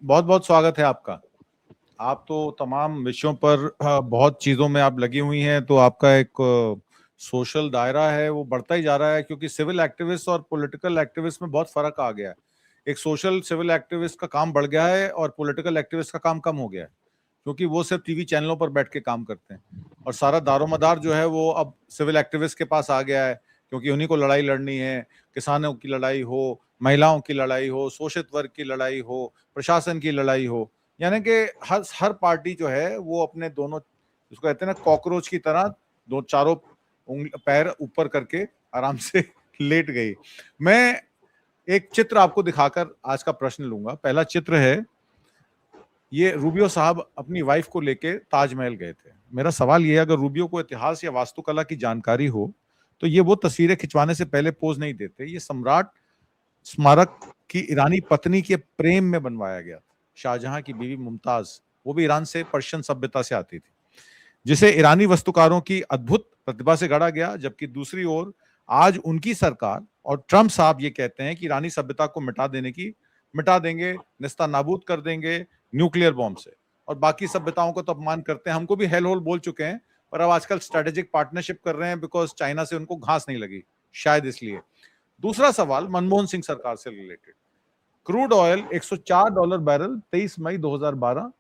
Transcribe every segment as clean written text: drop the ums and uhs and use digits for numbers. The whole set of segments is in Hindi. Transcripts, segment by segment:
बहुत बहुत स्वागत है आपका। आप तो तमाम विषयों पर बहुत चीज़ों में आप लगी हुई हैं, तो आपका एक सोशल दायरा है वो बढ़ता ही जा रहा है, क्योंकि सिविल एक्टिविस्ट और पॉलिटिकल एक्टिविस्ट में बहुत फ़र्क आ गया है। एक सोशल सिविल एक्टिविस्ट का काम बढ़ गया है और पॉलिटिकल एक्टिविस्ट का काम कम हो गया है, क्योंकि वो सिर्फ टीवी चैनलों पर बैठ के काम करते हैं और सारा दारोमदार जो है वो अब सिविल एक्टिविस्ट के पास आ गया है, क्योंकि उन्हीं को लड़ाई लड़नी है। किसानों की लड़ाई हो, महिलाओं की लड़ाई हो, शोषित वर्ग की लड़ाई हो, प्रशासन की लड़ाई हो, यानी कि हर पार्टी जो है वो अपने दोनों, उसको कहते हैं ना, कॉकरोच की तरह दो चारों पैर ऊपर करके आराम से लेट गई। मैं एक चित्र आपको दिखाकर आज का प्रश्न लूंगा। पहला चित्र है, ये रूबियो साहब अपनी वाइफ को लेके ताजमहल गए थे। मेरा सवाल ये है, अगर रूबियो को इतिहास या वास्तुकला की जानकारी हो तो ये वो तस्वीरें खिंचवाने से पहले पोज नहीं देते। ये सम्राट स्मारक की ईरानी पत्नी के प्रेम में बनवाया गया था। शाहजहां की बीवी मुमताज, वो भी ईरान से, पर्शियन सभ्यता से आती थी, जिसे ईरानी वास्तुकारों की अद्भुत प्रतिभा से गढ़ा गया। जबकि दूसरी ओर आज उनकी सरकार और ट्रंप साहब ये कहते हैं कि ईरानी सभ्यता को मिटा देंगे, निस्ता नाबूद कर देंगे न्यूक्लियर बॉम्ब से, और बाकी सभ्यताओं को तो अपमान करते हैं। हमको भी हेल होल बोल चुके हैं, पर अब आजकल स्ट्रेटेजिक पार्टनरशिप कर रहे हैं, बिकॉज चाइना से उनको घास नहीं लगी, शायद इसलिए। दूसरा सवाल मनमोहन सिंह सरकार से रिलेटेड। क्रूड ऑयल $104 बैरल 23 मई 2012,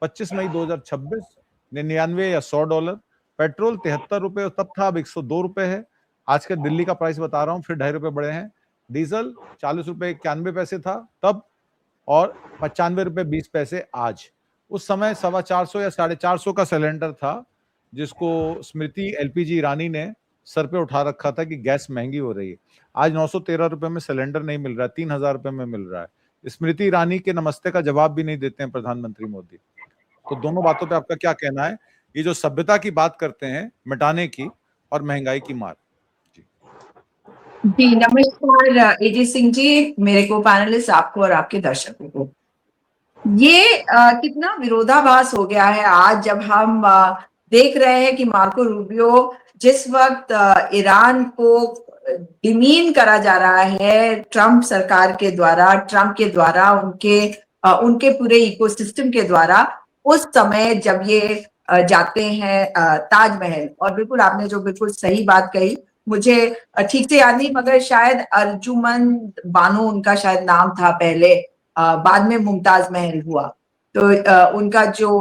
25 मई 2026 99 या $100। पेट्रोल ₹73 तब था, अब ₹102 है। आज के दिल्ली का प्राइस बता रहा हूं, फिर ₹2.5 बढ़े हैं। डीजल ₹40.91 था तब, और ₹95.20 आज। उस समय 450 या 450 का सिलेंडर था, जिसको स्मृति एलपीजी ईरानी ने सर पे उठा रखा था कि गैस महंगी हो रही है। आज ₹913 में सिलेंडर नहीं मिल रहा है, ₹3000 में मिल रहा है। स्मृति ईरानी के नमस्ते का जवाब भी नहीं देते हैं प्रधानमंत्री मोदी। तो दोनों बातों पे आपका क्या कहना है, ये जो सभ्यता की बात करते हैं मिटाने की, और महंगाई की मार? जी नमस्कार एजी सिंह जी, मेरे को पैनलिस्ट, आपको और आपके दर्शकों को। ये कितना विरोधाभास हो गया है आज, जब हम देख रहे हैं कि मार्को रूबियो जिस वक्त ईरान को डिमीन करा जा रहा है ट्रंप सरकार के द्वारा, ट्रंप के द्वारा, उनके पूरे इकोसिस्टम के द्वारा, उस समय जब ये जाते हैं ताजमहल। और बिल्कुल आपने जो बिल्कुल सही बात कही, मुझे ठीक से याद नहीं, मगर शायद अर्जुमन बानो उनका शायद नाम था पहले, बाद में मुमताज महल हुआ। तो उनका जो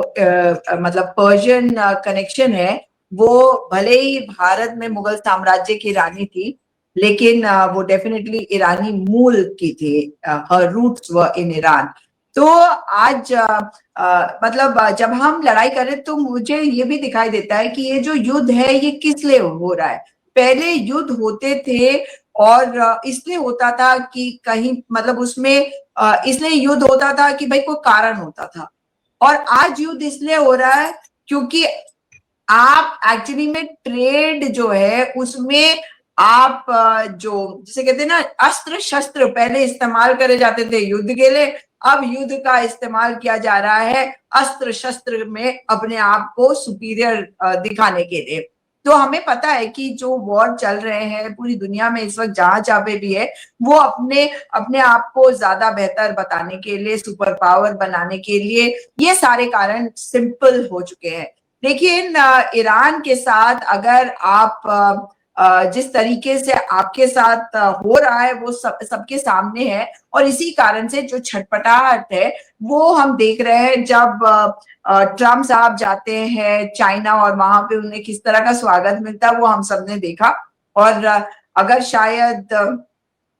मतलब पर्शियन कनेक्शन है, वो भले ही भारत में मुगल साम्राज्य की रानी थी, लेकिन वो डेफिनेटली ईरानी मूल की थी। हर रूट्स वर इन ईरान। तो आज मतलब जब हम लड़ाई करें तो मुझे ये भी दिखाई देता है कि ये जो युद्ध है ये किस लिए हो रहा है। पहले युद्ध होते थे और इसलिए होता था कि कहीं, मतलब उसमें इसलिए युद्ध होता था कि भाई कोई कारण होता था। और आज युद्ध इसलिए हो रहा है क्योंकि आप एक्चुअली में ट्रेड जो है उसमें आप जो जिसे कहते हैं ना, अस्त्र शस्त्र पहले इस्तेमाल करे जाते थे युद्ध के लिए, अब युद्ध का इस्तेमाल किया जा रहा है अस्त्र शस्त्र में अपने आप को सुपीरियर दिखाने के लिए। तो हमें पता है कि जो वॉर चल रहे हैं पूरी दुनिया में इस वक्त, जहां पे भी है, वो अपने अपने आप को ज्यादा बेहतर बताने के लिए, सुपर पावर बनाने के लिए, ये सारे कारण सिंपल हो चुके हैं। लेकिन ईरान के साथ अगर आप जिस तरीके से आपके साथ हो रहा है वो सबके सामने है, और इसी कारण से जो छटपटाहट है वो हम देख रहे हैं जब ट्रम्प साहब जाते हैं चाइना, और वहां पे उन्हें किस तरह का स्वागत मिलता है वो हम सबने देखा। और अगर शायद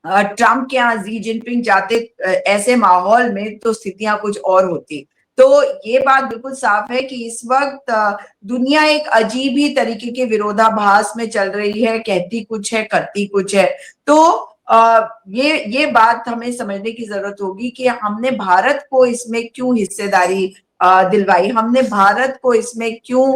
ट्रम्प के यहाँ जी जिनपिंग जाते ऐसे माहौल में, तो स्थितियां कुछ और होती। तो ये बात बिल्कुल साफ है कि इस वक्त दुनिया एक अजीब ही तरीके के विरोधाभास में चल रही है, कहती कुछ है, करती कुछ है। तो ये बात हमें समझने की जरूरत होगी कि हमने भारत को इसमें क्यों हिस्सेदारी दिलवाई, हमने भारत को इसमें क्यों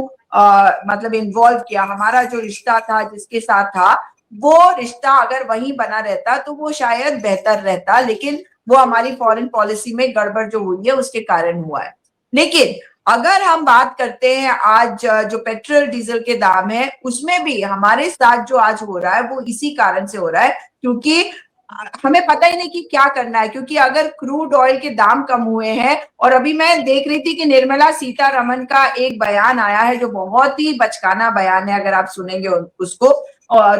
मतलब इन्वॉल्व किया। हमारा जो रिश्ता था जिसके साथ था, वो रिश्ता अगर वहीं बना रहता तो वो शायद बेहतर रहता, लेकिन वो हमारी फॉरेन पॉलिसी में गड़बड़ जो हुई है उसके कारण हुआ है। लेकिन अगर हम बात करते हैं आज जो पेट्रोल डीजल के दाम है, उसमें भी हमारे साथ जो आज हो रहा है वो इसी कारण से हो रहा है, क्योंकि हमें पता ही नहीं कि क्या करना है, क्योंकि अगर क्रूड ऑयल के दाम कम हुए हैं, और अभी मैं देख रही थी कि निर्मला सीतारमण का एक बयान आया है जो बहुत ही बचकाना बयान है, अगर आप सुनेंगे उसको,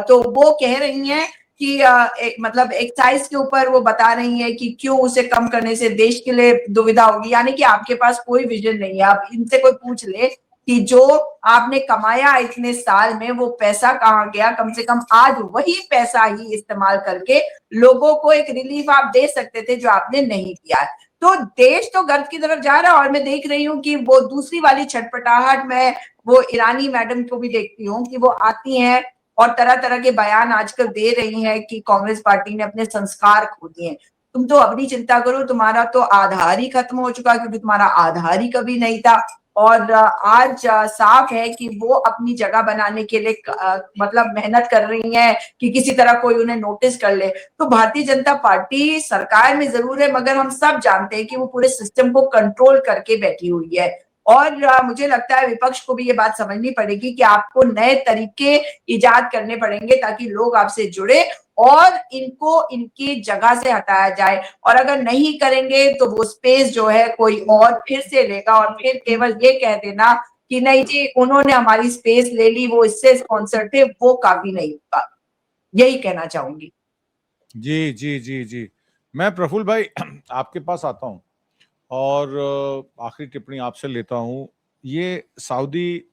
तो वो कह रही हैं कि मतलब एक्साइज के ऊपर वो बता रही है कि क्यों उसे कम करने से देश के लिए दुविधा होगी, यानी कि आपके पास कोई विजन नहीं है। आप इनसे कोई पूछ ले कि जो आपने कमाया इतने साल में वो पैसा कहाँ गया, कम से कम आज वही पैसा ही इस्तेमाल करके लोगों को एक रिलीफ आप दे सकते थे, जो आपने नहीं किया। तो देश तो गर्द की तरफ जा रहा है, और मैं देख रही हूँ कि वो दूसरी वाली छटपटाहट में वो ईरानी मैडम को भी देखती हूँ कि वो आती हैं और तरह तरह के बयान आजकल दे रही हैं कि कांग्रेस पार्टी ने अपने संस्कार खो दिए। तुम तो अपनी चिंता करो, तुम्हारा तो आधार ही खत्म हो चुका, क्योंकि तुम्हारा आधार ही कभी नहीं था। और आज साफ है कि वो अपनी जगह बनाने के लिए मतलब मेहनत कर रही हैं कि किसी तरह कोई उन्हें नोटिस कर ले। तो भारतीय जनता पार्टी सरकार में जरूर है, मगर हम सब जानते हैं कि वो पूरे सिस्टम को कंट्रोल करके बैठी हुई है। और मुझे लगता है विपक्ष को भी ये बात समझनी पड़ेगी कि आपको नए तरीके इजाद करने पड़ेंगे ताकि लोग आपसे जुड़े और इनको इनकी जगह से हटाया जाए। और अगर नहीं करेंगे तो वो स्पेस जो है कोई और फिर से लेगा, और फिर केवल ये कह देना कि नहीं जी उन्होंने हमारी स्पेस ले ली, वो इससे स्पॉन्सर थे, वो काफी नहीं होगा। यही कहना चाहूंगी। जी जी जी जी, मैं प्रफुल्ल भाई आपके पास आता हूँ और आखिरी टिप्पणी आपसे लेता हूँ। ये सऊदी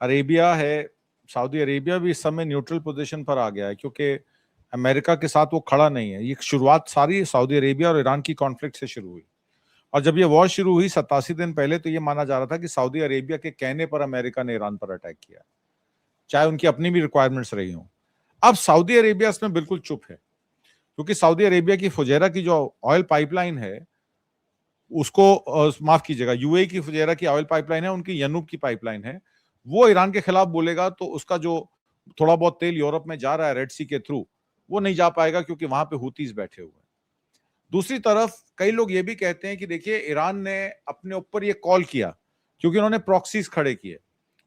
अरेबिया है, सऊदी अरेबिया भी इस समय न्यूट्रल पोजीशन पर आ गया है, क्योंकि अमेरिका के साथ वो खड़ा नहीं है। ये शुरुआत सारी सऊदी अरेबिया और ईरान की कॉन्फ्लिक्ट से शुरू हुई, और जब ये वॉर शुरू हुई 87 दिन पहले, तो ये माना जा रहा था कि सऊदी अरेबिया के कहने पर अमेरिका ने ईरान पर अटैक किया, चाहे उनकी अपनी भी रिक्वायरमेंट्स रही हों। अब सऊदी अरेबिया इसमें बिल्कुल चुप है, क्योंकि सऊदी अरेबिया की फुजैरा की जो ऑयल पाइपलाइन है उसको माफ कीजिएगा, यूएई की फुजैरा की ऑयल पाइपलाइन है, उनकी यनूब की पाइपलाइन है, वो ईरान के खिलाफ बोलेगा तो उसका जो थोड़ा बहुत तेल यूरोप में जा रहा है रेड सी के थ्रू, वो नहीं जा पाएगा, क्योंकि वहां पे हुतीज बैठे हुए हैं। दूसरी तरफ कई लोग ये भी कहते हैं कि देखिए ईरान ने अपने ऊपर ये कॉल किया क्योंकि उन्होंने प्रॉक्सीज खड़े किए,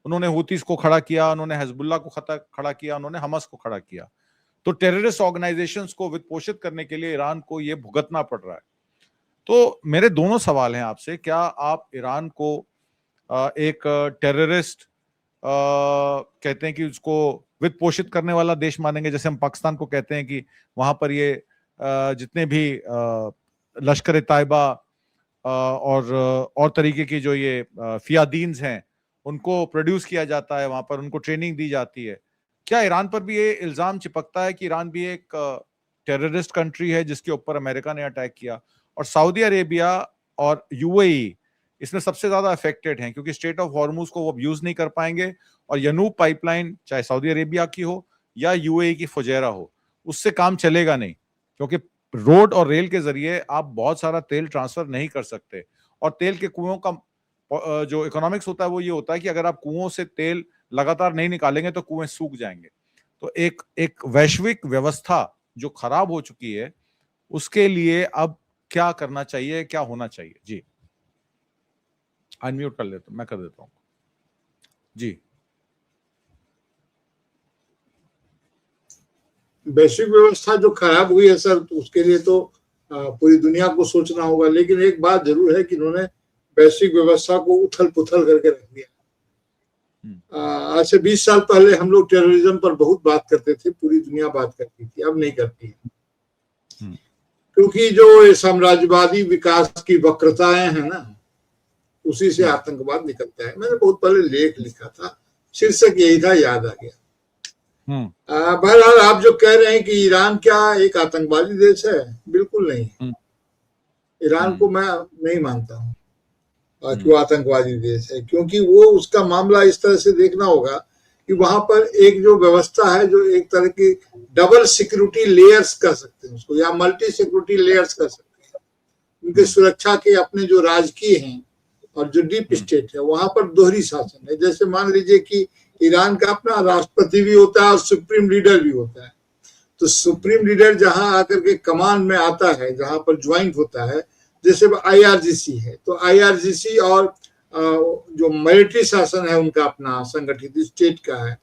उन्होंने हुतीज को खड़ा किया, उन्होंने हिजबुल्लाह को खड़ा किया, उन्होंने हमास को खड़ा किया। तो टेररिस्ट ऑर्गेनाइजेशंस को वित्त पोषित करने के लिए ईरान को ये भुगतना पड़ रहा है। तो मेरे दोनों सवाल हैं आपसे, क्या आप ईरान को एक टेररिस्ट कहते हैं कि उसको वित्त पोषित करने वाला देश मानेंगे, जैसे हम पाकिस्तान को कहते हैं कि वहां पर ये जितने भी लश्कर तैयबा और तरीके की जो ये फियादीन्स हैं उनको प्रोड्यूस किया जाता है, वहां पर उनको ट्रेनिंग दी जाती है। क्या ईरान पर भी ये इल्जाम चिपकता है कि ईरान भी एक टेररिस्ट कंट्री है जिसके ऊपर अमेरिका ने अटैक किया? और सऊदी अरेबिया और यूएई इसमें सबसे ज्यादा अफेक्टेड हैं, क्योंकि स्ट्रेट ऑफ हॉर्मुज को वो यूज नहीं कर पाएंगे, और यनूब पाइपलाइन चाहे सऊदी अरेबिया की हो या यूएई की फुजैरा हो, उससे काम चलेगा नहीं, क्योंकि रोड और रेल के जरिए आप बहुत सारा तेल ट्रांसफर नहीं कर सकते। और तेल के कुओं का जो इकोनॉमिक्स होता है वो ये होता है कि अगर आप कुओं से तेल लगातार नहीं निकालेंगे तो कुएं सूख जाएंगे। तो एक वैश्विक व्यवस्था जो खराब हो चुकी है, उसके लिए अब क्या करना चाहिए, क्या होना चाहिए? जी अनम्यूट कर लेता हूं, मैं कर देता हूं जी। वैश्विक व्यवस्था जो खराब हुई है सर, तो उसके लिए तो पूरी दुनिया को सोचना होगा। लेकिन एक बात जरूर है कि इन्होंने वैश्विक व्यवस्था को उथल पुथल करके रख दिया। आज से 20 साल पहले हम लोग टेररिज्म पर बहुत बात करते थे, पूरी दुनिया बात करती थी, अब नहीं करती है, क्योंकि जो साम्राज्यवादी विकास की वक्रताएं हैं ना, उसी से आतंकवाद निकलता है। मैंने बहुत पहले लेख लिखा था, शीर्षक यही था, याद आ गया। बहरहाल आप जो कह रहे हैं कि ईरान क्या एक आतंकवादी देश है, बिल्कुल नहीं। ईरान को मैं नहीं मानता हूँ कि वो आतंकवादी देश है, क्योंकि वो उसका मामला इस तरह से देखना होगा कि वहां पर एक जो व्यवस्था है, जो एक तरह की डबल सिक्योरिटी लेयर्स कर सकते हैं उसको, या मल्टी सिक्योरिटी लेयर्स कर सकते हैं। उनके सुरक्षा के अपने जो राजकीय हैं और जो डीप स्टेट है, वहां पर दोहरी शासन है। जैसे मान लीजिए कि ईरान का अपना राष्ट्रपति भी होता है और सुप्रीम लीडर भी होता है। तो सुप्रीम लीडर जहां आकर के कमांड में आता है, जहां पर ज्वाइंट होता है, जैसे IRGC है, तो IRGC और जो मिलिट्री शासन है उनका अपना संगठित स्टेट का है,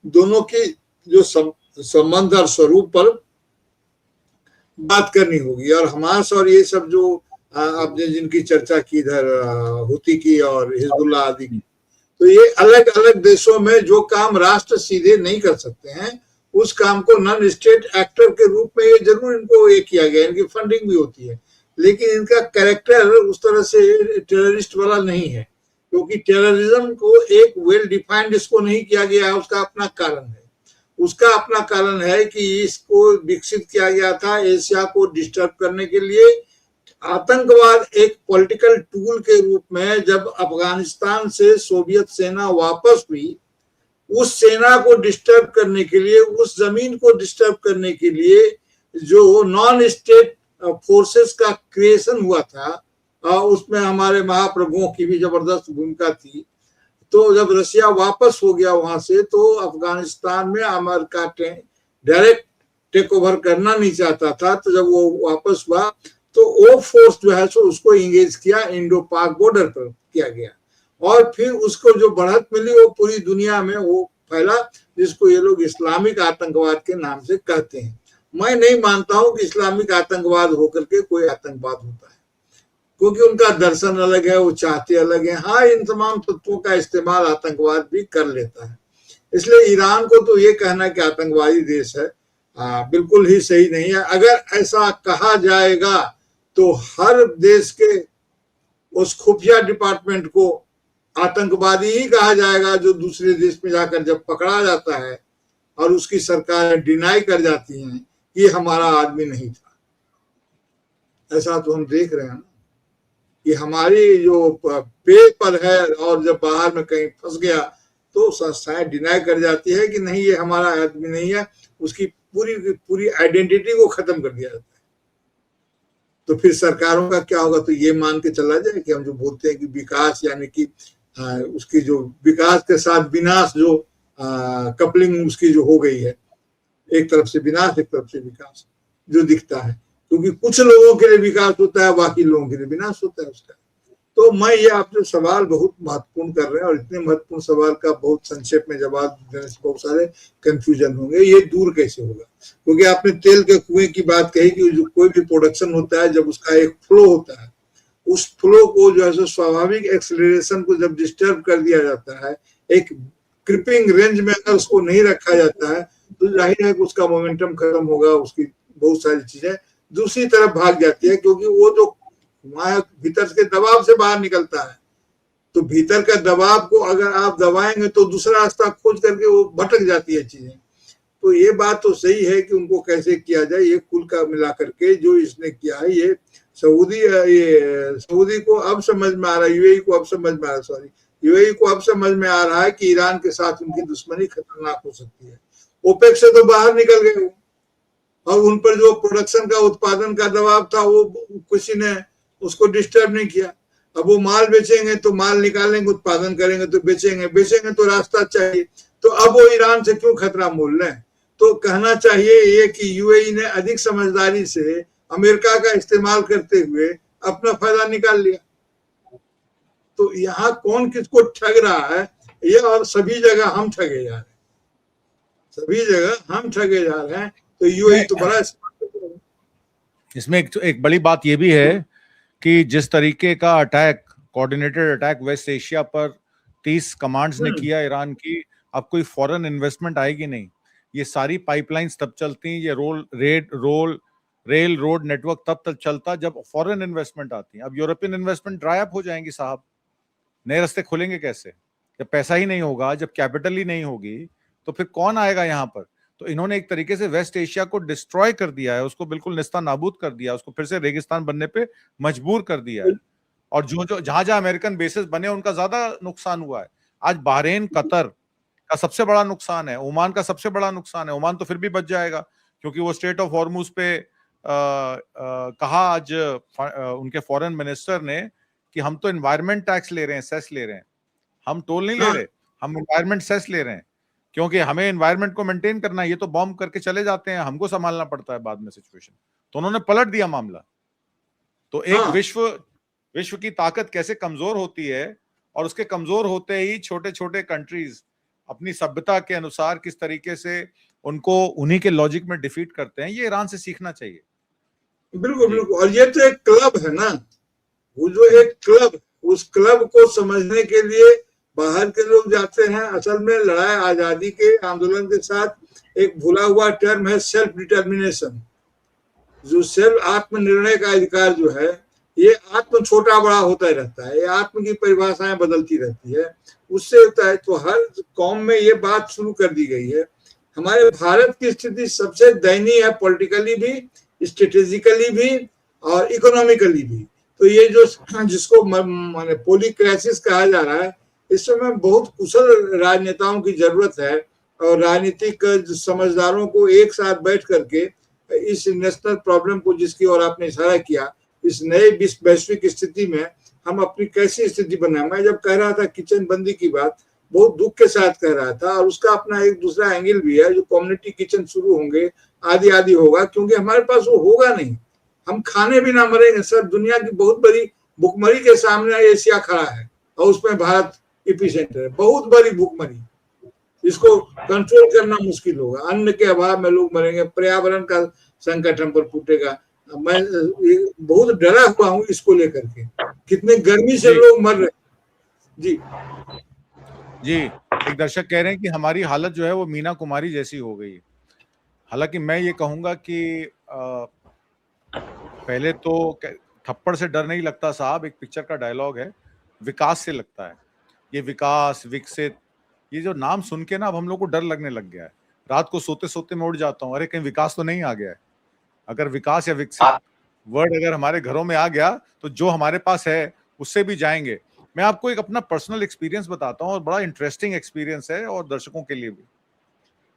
दोनों के जो संबंध और स्वरूप पर बात करनी होगी। और हमास और ये सब जो आपने जिनकी चर्चा की इधर हुती की और हिजबुल्लाह आदि की, तो ये अलग अलग देशों में जो काम राष्ट्र सीधे नहीं कर सकते हैं, उस काम को नॉन स्टेट एक्टर के रूप में ये जरूर इनको ये किया गया, इनकी फंडिंग भी होती है, लेकिन इनका कैरेक्टर उस तरह से टेररिस्ट वाला नहीं है, क्योंकि टेररिज्म को एक वेल डिफाइंड इसको नहीं किया गया है। उसका अपना कारण है, उसका अपना कारण है कि इसको विकसित किया गया था एशिया को डिस्टर्ब करने के लिए। आतंकवाद एक पॉलिटिकल टूल के रूप में जब अफगानिस्तान से सोवियत सेना वापस हुई, उस सेना को डिस्टर्ब करने के लिए, उस जमीन को डिस्टर्ब करने के लिए जो नॉन स्टेट फोर्सेस का क्रिएशन हुआ था, उसमें हमारे महाप्रभुओं की भी जबरदस्त भूमिका थी। तो जब रशिया वापस हो गया वहां से, तो अफगानिस्तान में अमेरिका डायरेक्ट टेक ओवर करना नहीं चाहता था। तो जब वो वापस हुआ तो वो फोर्स जो है सो उसको इंगेज किया, इंडो पाक बॉर्डर पर किया गया, और फिर उसको जो बढ़त मिली वो पूरी दुनिया में वो फैला, जिसको ये लोग इस्लामिक आतंकवाद के नाम से कहते हैं। मैं नहीं मानता हूं कि इस्लामिक आतंकवाद होकर के कोई आतंकवाद होता है, क्योंकि उनका दर्शन अलग है, वो चाहते अलग है। हाँ, इन तमाम तत्वों का इस्तेमाल आतंकवाद भी कर लेता है। इसलिए ईरान को तो ये कहना कि आतंकवादी देश है बिल्कुल ही सही नहीं है। अगर ऐसा कहा जाएगा तो हर देश के उस खुफिया डिपार्टमेंट को आतंकवादी ही कहा जाएगा जो दूसरे देश में जाकर जब पकड़ा जाता है और उसकी सरकारें डिनाई कर जाती हैं कि हमारा आदमी नहीं था। ऐसा तो हम देख रहे हैं ना कि हमारी जो पेज पर है और जब बाहर में कहीं फंस गया तो संस्थाएं डिनाई कर जाती है कि नहीं, ये हमारा आदमी नहीं है, उसकी पूरी पूरी आइडेंटिटी को खत्म कर दिया जाता है। तो फिर सरकारों का क्या होगा? तो ये मान के चला जाए कि हम जो बोलते हैं कि विकास, यानी कि उसकी जो विकास के साथ विनाश, जो कपलिंग उसकी जो हो गई है, एक तरफ से विनाश एक तरफ से विकास जो दिखता है, क्योंकि कुछ लोगों के लिए विकास होता है, बाकी लोगों के लिए विनाश होता है उसका। तो मैं ये आपसे सवाल बहुत महत्वपूर्ण कर रहे हैं, और इतने महत्वपूर्ण सवाल का बहुत संक्षेप में जवाब देने से बहुत सारे कंफ्यूजन होंगे। ये दूर कैसे होगा? क्योंकि आपने तेल के कुएं की बात कही कि जो कोई भी प्रोडक्शन होता है, जब उसका एक फ्लो होता है, उस फ्लो को जो है स्वाभाविक एक्सेलरेशन को जब डिस्टर्ब कर दिया जाता है, एक क्रिपिंग रेंज में अगर उसको नहीं रखा जाता है, तो जाहिर है कि उसका मोमेंटम खत्म होगा, उसकी बहुत सारी चीजें दूसरी तरफ भाग जाती है, क्योंकि वो जो वहां भीतर के दबाव से बाहर निकलता है। तो भीतर का दबाव को अगर आप दबाएंगे तो दूसरा रास्ता खोज करके वो भटक जाती है चीजें। तो ये बात तो सही है कि उनको कैसे किया जाए, ये कुल का मिला करके जो इसने किया है, ये सऊदी को अब समझ में आ रहा है, यूएई को अब समझ में आ रहा है, यूएई को अब समझ में आ रहा है कि ईरान के साथ उनकी दुश्मनी खतरनाक हो सकती है। ओपेक से तो बाहर निकल गए वो, और उन पर जो प्रोडक्शन का, उत्पादन का दबाव था, वो किसी ने उसको डिस्टर्ब नहीं किया। अब वो माल बेचेंगे तो माल निकालेंगे, उत्पादन करेंगे तो बेचेंगे तो रास्ता चाहिए। तो अब वो ईरान से क्यों खतरा मोल रहे हैं? तो कहना चाहिए ये कि यूएई ने अधिक समझदारी से अमेरिका का इस्तेमाल करते हुए अपना फायदा निकाल लिया। तो यहाँ कौन किसको ठग रहा है, ये और सभी जगह हम ठगे जा रहे हैं, सभी जगह हम ठगे जा रहे हैं। तो यूएई तो बड़ा इसमें एक बड़ी बात ये भी है कि जिस तरीके का attack, coordinated attack West Asia पर 30 कमांड्स ने किया ईरान की, अब कोई फॉरेन इन्वेस्टमेंट आएगी नहीं। ये सारी पाइपलाइंस तब चलती, ये रेल रोड नेटवर्क तब चलता जब फॉरेन इन्वेस्टमेंट आती है। अब यूरोपियन इन्वेस्टमेंट ड्राई अप हो जाएंगी साहब, नए रास्ते खुलेंगे कैसे? जब पैसा ही नहीं होगा, जब कैपिटल ही नहीं होगी, तो फिर कौन आएगा यहाँ पर? तो इन्होंने एक तरीके से वेस्ट एशिया को डिस्ट्रॉय कर दिया है, उसको बिल्कुल निस्ता नाबूद कर दिया, उसको फिर से रेगिस्तान बनने पे मजबूर कर दिया है। और जहां अमेरिकन बेसेस बने उनका ज्यादा नुकसान हुआ है। आज बहरीन, कतर का सबसे बड़ा नुकसान है, ओमान का सबसे बड़ा नुकसान है। ओमान तो फिर भी बच जाएगा, क्योंकि वो स्ट्रेट ऑफ हॉर्मुज पे कहा आज उनके फॉरेन मिनिस्टर ने कि हम तो एनवायरमेंट टैक्स ले रहे हैं, सेस ले रहे हैं, हम टोल नहीं ले रहे, हम एनवायरमेंट सेस ले रहे हैं, क्योंकि हमें एनवायरमेंट को मेंटेन करना है। ये तो बॉम्ब करके चले जाते हैं, हमको संभालना पड़ता है बाद में सिचुएशन। तो उन्होंने पलट दिया मामला। तो एक विश्व की ताकत कैसे कमजोर होती है, और उसके कमजोर होते ही छोटे छोटे कंट्रीज अपनी सभ्यता के अनुसार किस तरीके से उनको उन्हीं के लॉजिक में डिफीट करते हैं, ये ईरान से सीखना चाहिए। बिल्कुल बिल्कुल। और ये तो एक क्लब है ना, वो जो एक क्लब, उस क्लब को समझने के लिए बाहर के लोग जाते हैं। असल में लड़ाई आजादी के आंदोलन के साथ एक भूला हुआ टर्म है सेल्फ डिटर्मिनेशन। जो सेल्फ आत्मनिर्णय का अधिकार जो है, ये आत्म छोटा बड़ा होता ही रहता है, ये आत्म की परिभाषाएं बदलती रहती है, उससे होता है। तो हर कौम में ये बात शुरू कर दी गई है। हमारे भारत की स्थिति सबसे दयनीय है, पॉलिटिकली भी, स्ट्रेटेजिकली भी और इकोनॉमिकली भी। तो ये जो जिसको माने पोली क्राइसिस कहा जा रहा है, इस समय बहुत कुशल राजनेताओं की जरूरत है और राजनीतिक समझदारों को एक साथ बैठ करके इस नेशनल प्रॉब्लम को, जिसकी ओर आपने इशारा किया, इस नए वैश्विक स्थिति में हम अपनी कैसी स्थिति बनाए। मैं जब कह रहा था किचन बंदी की बात, बहुत दुख के साथ कह रहा था, और उसका अपना एक दूसरा एंगल भी है। जो कम्युनिटी किचन शुरू होंगे, आदि आदि होगा, क्योंकि हमारे पास वो होगा नहीं, हम खाने भी ना मरेंगे सर। दुनिया की बहुत बड़ी भुखमरी के सामने एशिया खड़ा है और उसमें भारत एपिसेंटर है। बहुत बड़ी भुखमरी, इसको कंट्रोल करना मुश्किल होगा। अन्न के अभाव में लोग मरेंगे, पर्यावरण का संकट हम पर फूटेगा। मैं बहुत डरा हुआ हूँ इसको लेकर के, कितने गर्मी से लोग मर रहे हैं। जी जी, एक दर्शक कह रहे हैं कि हमारी हालत जो है वो मीना कुमारी जैसी हो गई है। हालांकि मैं ये कहूंगा कि पहले तो थप्पड़ से डर नहीं लगता साहब, एक पिक्चर का डायलॉग है, विकास से लगता है। ये विकास, विकसित, ये जो नाम सुन के ना अब हम लोग को डर लगने लग गया है। रात को सोते सोते मैं उठ जाता हूँ, अरे कहीं विकास तो नहीं आ गया है। अगर विकास या विकसित वर्ड अगर हमारे घरों में आ गया तो जो हमारे पास है उससे भी जाएंगे। मैं आपको एक अपना पर्सनल एक्सपीरियंस बताता हूँ, और बड़ा इंटरेस्टिंग एक्सपीरियंस है और दर्शकों के लिए भी।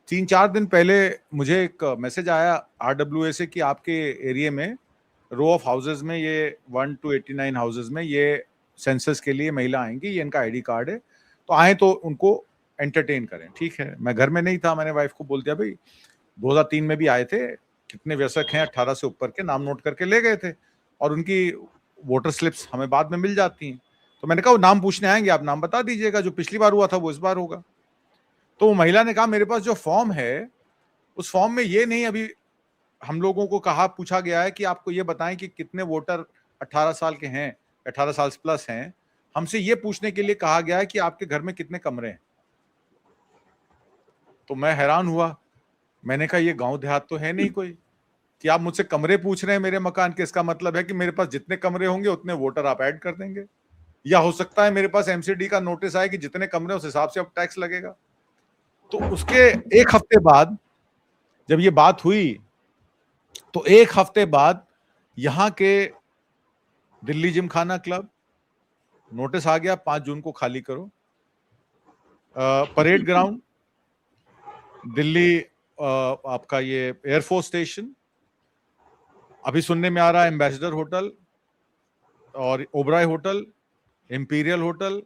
3-4 दिन पहले मुझे एक मैसेज आया RWA से कि आपके एरिया में रो ऑफ हाउसेज में, ये 1 to 89 हाउसेज में ये सेंसस के लिए महिला आएंगी, ये इनका ID कार्ड है, तो आए तो उनको एंटरटेन करें। ठीक है, मैं घर में नहीं था, मैंने वाइफ को बोल दिया भाई 2003 में भी आए थे, कितने वयस्क हैं 18 से ऊपर के, नाम नोट करके ले गए थे, और उनकी वोटर स्लिप्स हमें बाद में मिल जाती हैं। तो मैंने कहा वो नाम पूछने आएंगे, आप नाम बता दीजिएगा, जो पिछली बार हुआ था वो इस बार होगा। तो वो महिला ने कहा मेरे पास जो फॉर्म है उस फॉर्म में ये नहीं, अभी हम लोगों को पूछा गया है कि आपको ये बताएं कि कितने वोटर 18 साल के हैं, 18 साल प्लस हैं। हमसे ये पूछने के लिए कहा गया है कि आपके घर में कितने कमरे हैं। तो मैं हैरान हुआ, मैंने कहा ये गांव देहात तो है नहीं कोई कि आप मुझसे कमरे पूछ रहे हैं मेरे मकान के। इसका मतलब है कि मेरे पास जितने कमरे होंगे उतने वोटर आप ऐड कर देंगे, या हो सकता है मेरे पास MCD का नोटिस आए कि जितने कमरे उस हिसाब से अब टैक्स लगेगा। तो उसके 1 हफ्ते बाद जब ये बात हुई, तो 1 हफ्ते बाद यहाँ के दिल्ली जिमखाना क्लब नोटिस आ गया 5 जून को खाली करो। परेड ग्राउंड, दिल्ली आपका ये एयरफोर्स स्टेशन, अभी सुनने में आ रहा है एम्बेसडर होटल और ओबराय होटल, इंपीरियल होटल,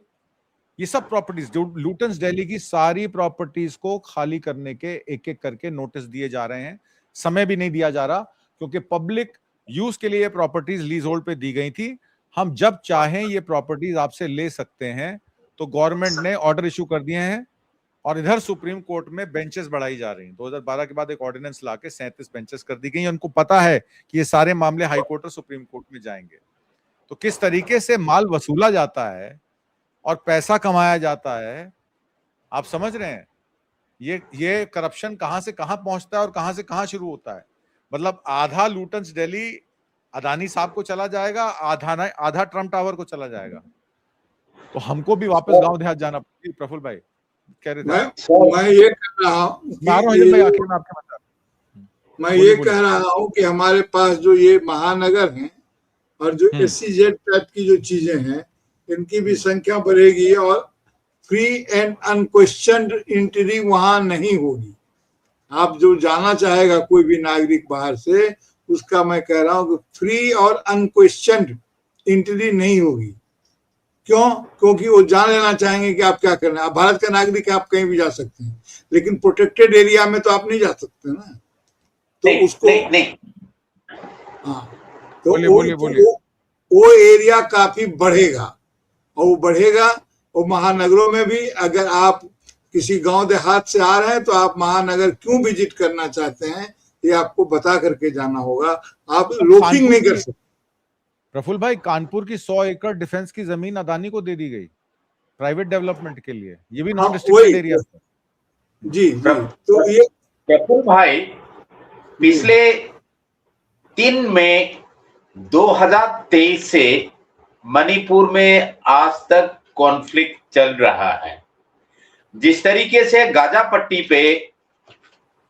ये सब प्रॉपर्टीज, जो लुटेंस दिल्ली की सारी प्रॉपर्टीज को खाली करने के एक एक करके नोटिस दिए जा रहे हैं। समय भी नहीं दिया जा रहा, क्योंकि पब्लिक यूज के लिए प्रॉपर्टीज लीज होल्ड पे दी गई थी। हम जब चाहें ये प्रॉपर्टीज आपसे ले सकते हैं। तो गवर्नमेंट ने ऑर्डर इशू कर दिए हैं, और इधर सुप्रीम कोर्ट में बेंचेस बढ़ाई जा रही हैं। 2012 के बाद एक ऑर्डिनेंस लाके 37 बेंचेस कर दी गई। उनको पता है कि ये सारे मामले हाई कोर्ट और सुप्रीम कोर्ट में जाएंगे। तो किस तरीके से माल वसूला जाता है और पैसा कमाया जाता है, आप समझ रहे हैं। ये करप्शन कहां से कहां पहुंचता है और कहां से कहां शुरू होता है। मतलब आधा लुटेंस दिल्ली अदानी साहब को चला जाएगा, आधा ट्रम्प टावर को चला जाएगा। तो हमको भी वापस गांव देहात जाना पड़ेगा। प्रफुल्ल भाई कह रहे थे। मैं ये कह रहा हूँ कि हमारे पास जो ये महानगर हैं और जो SEZ टाइप की जो चीजें हैं, इनकी भी संख्या बढ़ेगी और फ्री एंड अनक्वेश्चनड एंट्री वहां नहीं होगी। आप जो जाना चाहेगा कोई भी नागरिक बाहर से, उसका मैं कह रहा हूं कि फ्री और अनक्वेश्चनड एंट्री नहीं होगी। क्यों? क्योंकि वो जान लेना चाहेंगे कि आप क्या करना है। आप भारत का नागरिक है, आप कहीं भी जा सकते हैं, लेकिन प्रोटेक्टेड एरिया में तो आप नहीं जा सकते ना। तो नहीं, उसको नहीं। हाँ, तो वो एरिया काफी बढ़ेगा, और वो बढ़ेगा। और महानगरों में भी अगर आप किसी गांव देहात से आ रहे हैं तो आप महानगर क्यों विजिट करना चाहते हैं, ये आपको बता करके जाना होगा। आप लोफिंग नहीं कर सकते। प्रफुल्ल भाई, कानपुर की 100 एकड़ डिफेंस की जमीन अदानी को दे दी गई प्राइवेट डेवलपमेंट के लिए, ये भी नॉन रिस्ट्रिक्टेड एरिया था। जी जी, तो ये प्रफुल्ल भाई, पिछले 3 मई 2023 से मणिपुर में आज तक कॉन्फ्लिक्ट चल रहा है। जिस तरीके से गाजा पट्टी पे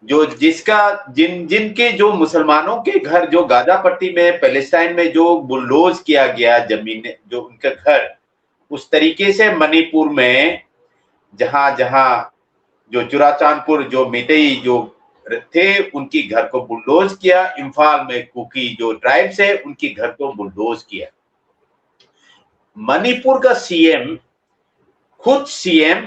जिनके जो मुसलमानों के घर जो गाजा पट्टी में पैलेस्टाइन में जो बुलडोज किया गया जमीन, जो उनका घर, उस तरीके से मणिपुर में जहां जहां जो चुराचांदपुर जो मितेई जो थे उनकी घर को बुलडोज किया, इम्फाल में कुकी जो ट्राइब्स है उनकी घर को बुलडोज किया। मणिपुर का सीएम, खुद सीएम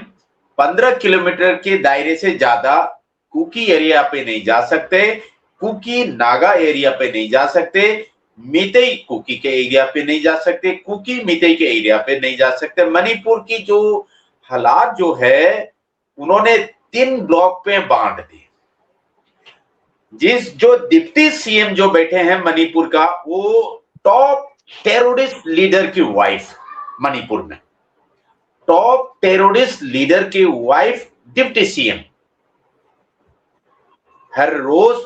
15 किलोमीटर के दायरे से ज्यादा कुकी एरिया पे नहीं जा सकते, कुकी नागा एरिया पे नहीं जा सकते, मितेई कुकी के एरिया पे नहीं जा सकते, कुकी मितेई के एरिया पे नहीं जा सकते। मणिपुर की जो हालात जो है उन्होंने 3 ब्लॉक पे बांट दिए। जो डिप्टी सीएम जो बैठे हैं मणिपुर का, वो टॉप टेररिस्ट लीडर की वाइफ, मणिपुर में टॉप टेररिस्ट लीडर की वाइफ डिप्टी सीएम। हर रोज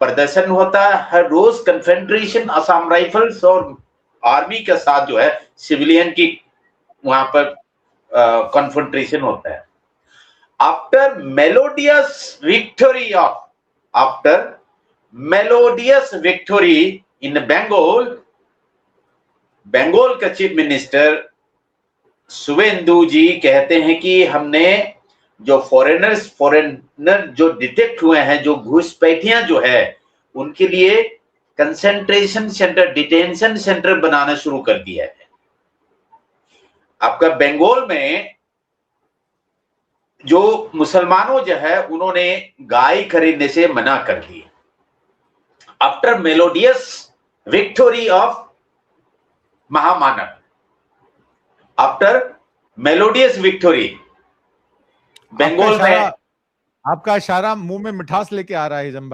प्रदर्शन होता है, हर रोज कन्फेडरेशन असम राइफल्स और आर्मी के साथ जो है सिविलियन की वहां पर कन्फ्रंटेशन होता है। आफ्टर मेलोडियस विक्टोरी इन बंगाल का चीफ मिनिस्टर शुवेंदु जी कहते हैं कि हमने जो फॉरेनर जो डिटेक्ट हुए हैं, जो घुसपैठियां जो है, उनके लिए कंसंट्रेशन सेंटर, डिटेंशन सेंटर बनाना शुरू कर दिया है। आपका बंगाल में जो मुसलमानों जो है उन्होंने गाय खरीदने से मना कर दिया। आफ्टर मेलोडियस विक्टोरी ऑफ महामानव, आफ्टर मेलोडियस विक्टोरी बंगाल में, आपका इशारा मुंह में मिठास लेके आ रहा है जम्बा।